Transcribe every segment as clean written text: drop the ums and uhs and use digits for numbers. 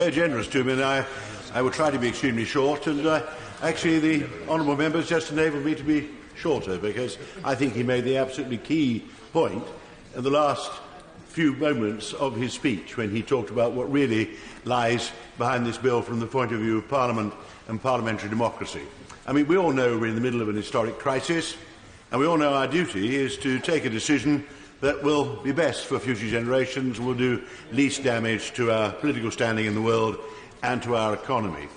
Very generous to me, and I will try to be extremely short. And actually, the honourable members just enabled me to be shorter, because I think he made the absolutely key point in the last few moments of his speech when he talked about what really lies behind this bill from the point of view of Parliament and parliamentary democracy. I mean, we all know we're in the middle of an historic crisis, and we all know our duty is to take a decision that will be best for future generations, will do least damage to our political standing in the world and to our economy.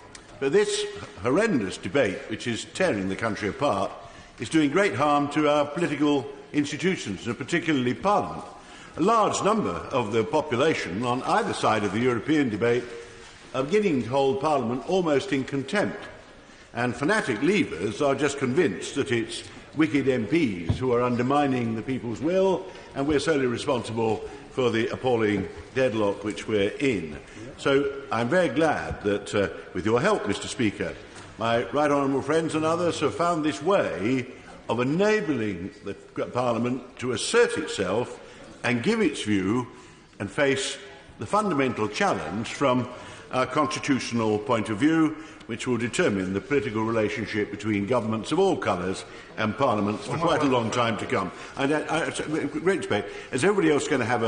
But this horrendous debate, which is tearing the country apart, is doing great harm to our political institutions, and particularly Parliament. A large number of the population on either side of the European debate are beginning to hold Parliament almost in contempt, and fanatic leavers are just convinced that it's wicked MPs who are undermining the people's will, and we're solely responsible for the appalling deadlock which we're in. So I'm very glad that, with your help, Mr. Speaker, my right honourable friends and others have found this way of enabling the Parliament to assert itself and give its view and face the fundamental challenge from our constitutional point of view, which will determine the political relationship between governments of all colours and parliaments for quite a long time to come. Great debate. Is everybody else going to have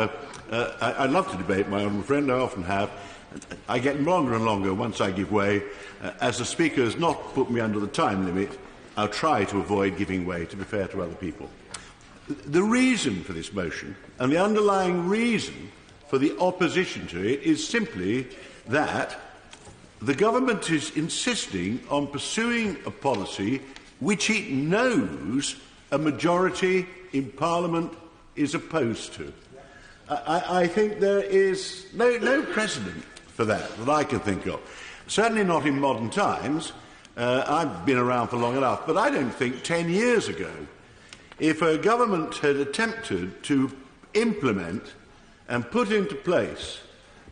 I love to debate, my honourable friend, I often have. I get longer and longer once I give way. As the Speaker has not put me under the time limit, I'll try to avoid giving way, to be fair to other people. The reason for this motion, and the underlying reason for the opposition to it, is simply that the government is insisting on pursuing a policy which it knows a majority in Parliament is opposed to. I think there is no precedent for that I can think of. Certainly not in modern times. I've been around for long enough, but I don't think 10 years ago, if a government had attempted to implement and put into place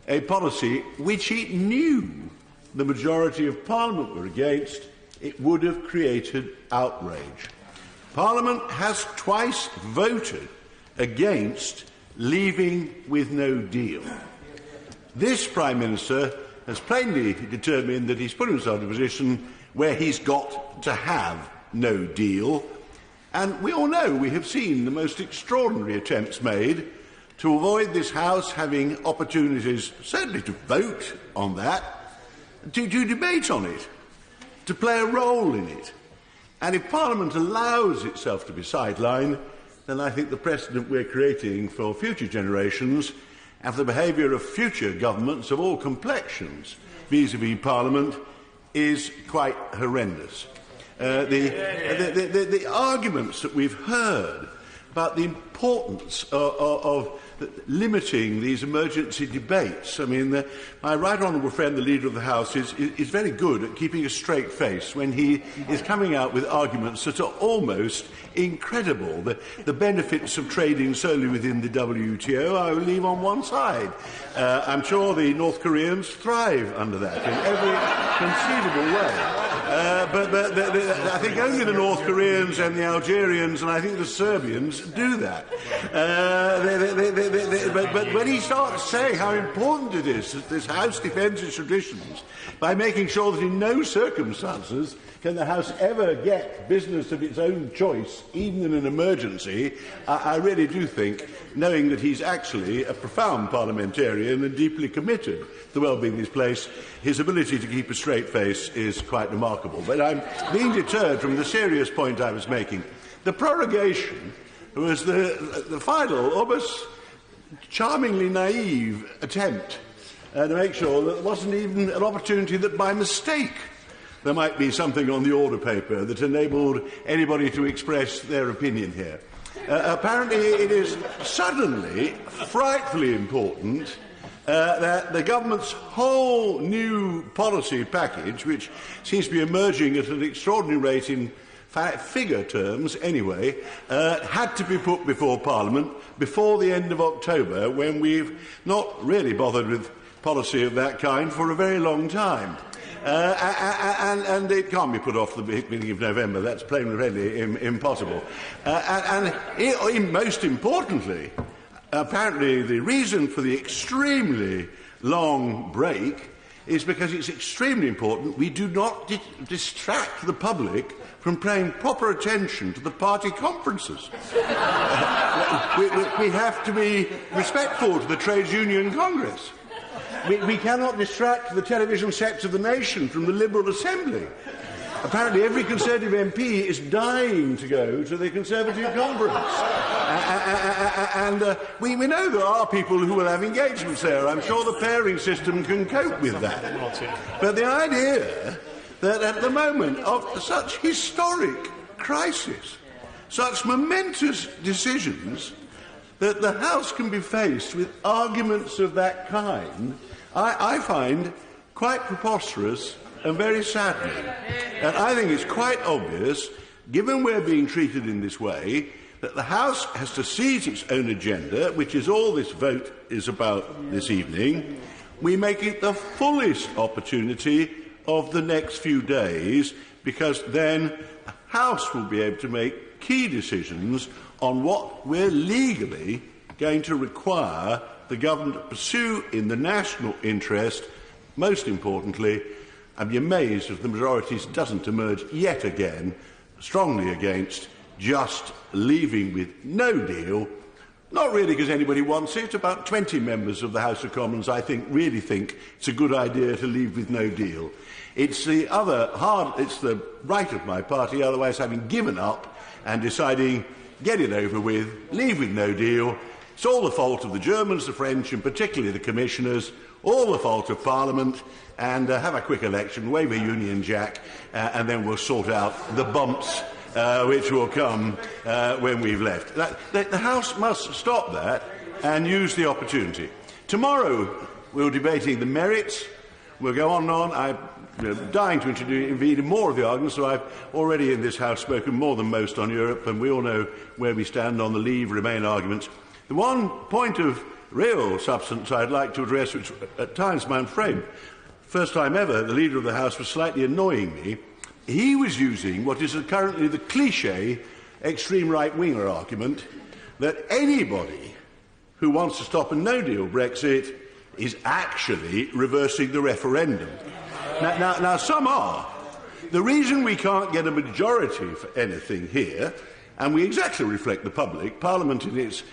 a policy which it knew the majority of Parliament were against, it would have created outrage. Parliament has twice voted against leaving with no deal. This Prime Minister has plainly determined that he's put himself in a position where he's got to have no deal, and we all know, we have seen the most extraordinary attempts made to avoid this House having opportunities, certainly to vote on that, to debate on it, to play a role in it. And if Parliament allows itself to be sidelined, then I think the precedent we're creating for future generations and for the behaviour of future governments of all complexions vis-à-vis Parliament is quite horrendous. The arguments that we've heard about the importance of limiting these emergency debates. I mean, my right honourable friend, the Leader of the House, is very good at keeping a straight face when he is coming out with arguments that are almost incredible. The benefits of trading solely within the WTO, I will leave on one side. I'm sure the North Koreans thrive under that in every conceivable way. But I think only the North Koreans and the Algerians and I think the Serbians do that. But when he starts saying how important it is that this House defends its traditions by making sure that in no circumstances can the House ever get business of its own choice, even in an emergency, I really do think, knowing that he's actually a profound parliamentarian and deeply committed to the well-being of this place, his ability to keep a straight face is quite remarkable. But I'm being deterred from the serious point I was making. The prorogation was the final, almost charmingly naive attempt to make sure that there wasn't even an opportunity that by mistake there might be something on the order paper that enabled anybody to express their opinion here. Apparently it is suddenly frightfully important that the government's whole new policy package, which seems to be emerging at an extraordinary rate in figure terms anyway, had to be put before Parliament before the end of October, when we've not really bothered with policy of that kind for a very long time. And it can't be put off the beginning of November. That's plainly impossible. Most importantly, apparently the reason for the extremely long break is because it's extremely important we do not distract the public from paying proper attention to the party conferences. We have to be respectful to the Trades Union Congress. We cannot distract the television sets of the nation from the Liberal Assembly. Apparently every Conservative MP is dying to go to the Conservative conference. And we know there are people who will have engagements there. I'm sure the pairing system can cope with that. But the idea that at the moment of such historic crisis, such momentous decisions, that the House can be faced with arguments of that kind, I find quite preposterous and very saddening. And I think it's quite obvious, given we're being treated in this way, that the House has to seize its own agenda, which is all this vote is about this evening. We make it the fullest opportunity of the next few days, because then the House will be able to make key decisions on what we're legally going to require the government to pursue in the national interest. Most importantly, I'd be amazed if the majority doesn't emerge yet again strongly against just leaving with no deal. Not really because anybody wants it. About 20 members of the House of Commons, I think, really think it's a good idea to leave with no deal. It's the right of my party, otherwise having given up and deciding, get it over with, leave with no deal. It's all the fault of the Germans, the French, and particularly the commissioners, all the fault of Parliament, and have a quick election, wave a Union Jack, and then we'll sort out the bumps which will come when we've left. The House must stop that and use the opportunity. Tomorrow we're debating the merits. We'll go on and on. I'm dying to introduce more of the arguments, so I've already in this House spoken more than most on Europe, and we all know where we stand on the Leave Remain arguments. The one point of real substance I'd like to address, which at times I'm afraid, first time ever, the Leader of the House was slightly annoying me. He was using what is currently the cliché extreme right-winger argument that anybody who wants to stop a no-deal Brexit is actually reversing the referendum. Now, some are. The reason we can't get a majority for anything here, and we exactly reflect the public, Parliament in its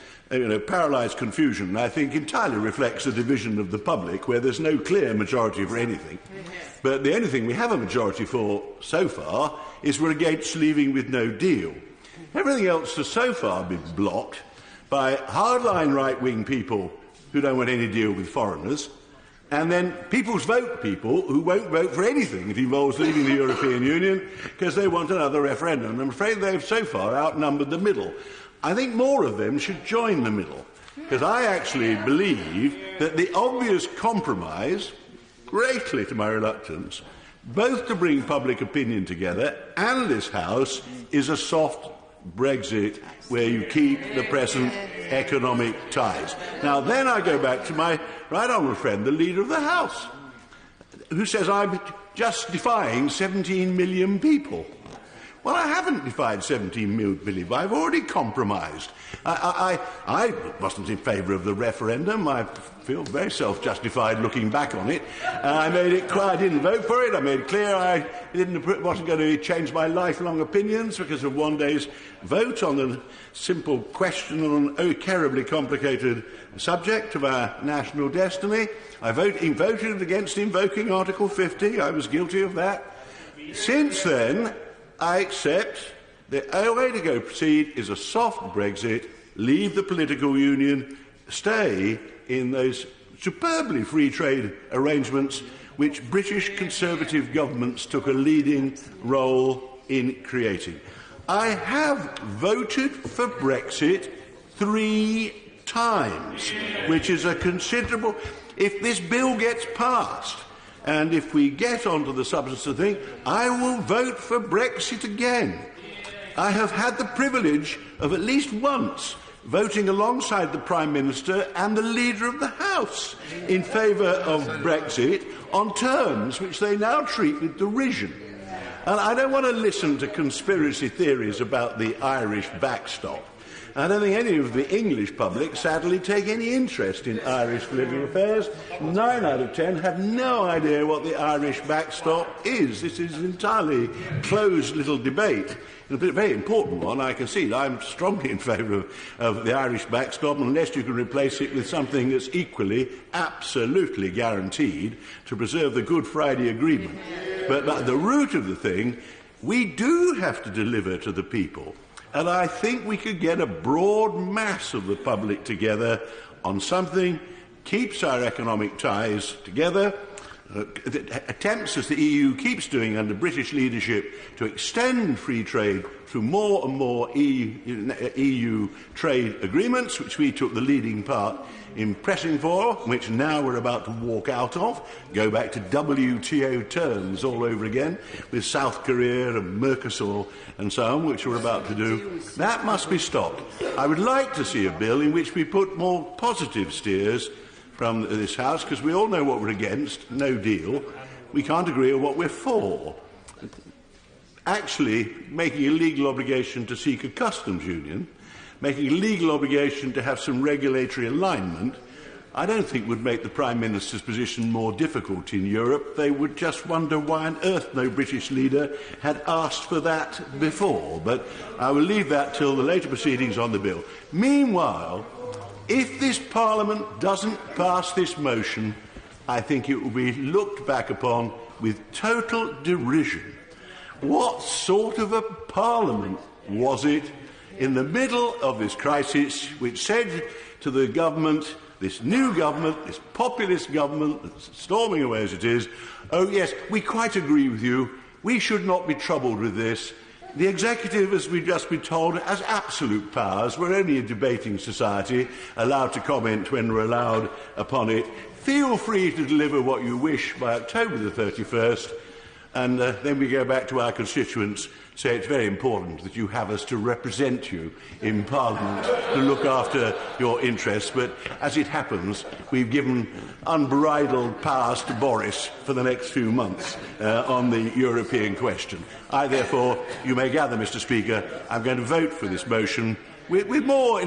paralysed confusion, I think, entirely reflects the division of the public, where there's no clear majority for anything. But the only thing we have a majority for so far is we're against leaving with no deal. Everything else has so far been blocked by hardline right-wing people who don't want any deal with foreigners, and then people's vote people who won't vote for anything that involves leaving the European Union because they want another referendum. I'm afraid they've so far outnumbered the middle. I think more of them should join the middle, because I actually believe that the obvious compromise, greatly to my reluctance, both to bring public opinion together and this House, is a soft Brexit where you keep the present economic ties. Now, then I go back to my right honourable friend, the Leader of the House, who says I'm just defying 17 million people. Well, I haven't defied 17 million. I've already compromised. I wasn't in favour of the referendum. I feel very self-justified looking back on it. I made it clear I didn't vote for it. I made it clear I wasn't going to change my lifelong opinions because of one day's vote on the simple question on a terribly complicated subject of our national destiny. I voted against invoking Article 50. I was guilty of that. Since then, I accept the way to proceed is a soft Brexit, leave the political union, stay in those superbly free trade arrangements which British Conservative governments took a leading role in creating. I have voted for Brexit 3 times, which is a considerable... If this bill gets passed, and if we get onto the substance of the thing, I will vote for Brexit again. I have had the privilege of at least once voting alongside the Prime Minister and the Leader of the House in favour of Brexit on terms which they now treat with derision. And I don't want to listen to conspiracy theories about the Irish backstop. I don't think any of the English public, sadly, take any interest in Irish political affairs. 9 out of 10 have no idea what the Irish backstop is. This is an entirely closed little debate. A very important one, I concede. I'm strongly in favour of the Irish backstop unless you can replace it with something that's equally, absolutely guaranteed to preserve the Good Friday Agreement. But at the root of the thing, we do have to deliver to the people. And I think we could get a broad mass of the public together on something keeps our economic ties together, attempts, as the EU keeps doing under British leadership, to extend free trade through more and more EU trade agreements, which we took the leading part in pressing for, which now we're about to walk out of, go back to WTO terms all over again, with South Korea and Mercosur and so on, which we're about to do. That must be stopped. I would like to see a bill in which we put more positive steers from this House, because we all know what we're against, no deal. We can't agree on what we're for. Actually, making a legal obligation to seek a customs union, making a legal obligation to have some regulatory alignment, I don't think would make the Prime Minister's position more difficult in Europe. They would just wonder why on earth no British leader had asked for that before. But I will leave that till the later proceedings on the bill. Meanwhile, if this Parliament doesn't pass this motion, I think it will be looked back upon with total derision. What sort of a Parliament was it in the middle of this crisis which said to the government, this new government, this populist government that's storming away as it is, oh yes, we quite agree with you, we should not be troubled with this. The executive, as we've just been told, has absolute powers. We're only a debating society, allowed to comment when we're allowed upon it. Feel free to deliver what you wish by October the 31st, and then we go back to our constituents, say it's very important that you have us to represent you in Parliament, to look after your interests. But as it happens, we've given unbridled powers to Boris for the next few months on the European question. I, therefore, you may gather, Mr. Speaker, I'm going to vote for this motion with more,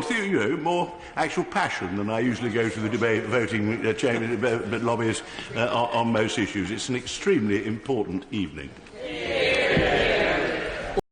more actual passion than I usually go to the debate voting chamber lobbies on most issues. It's an extremely important evening.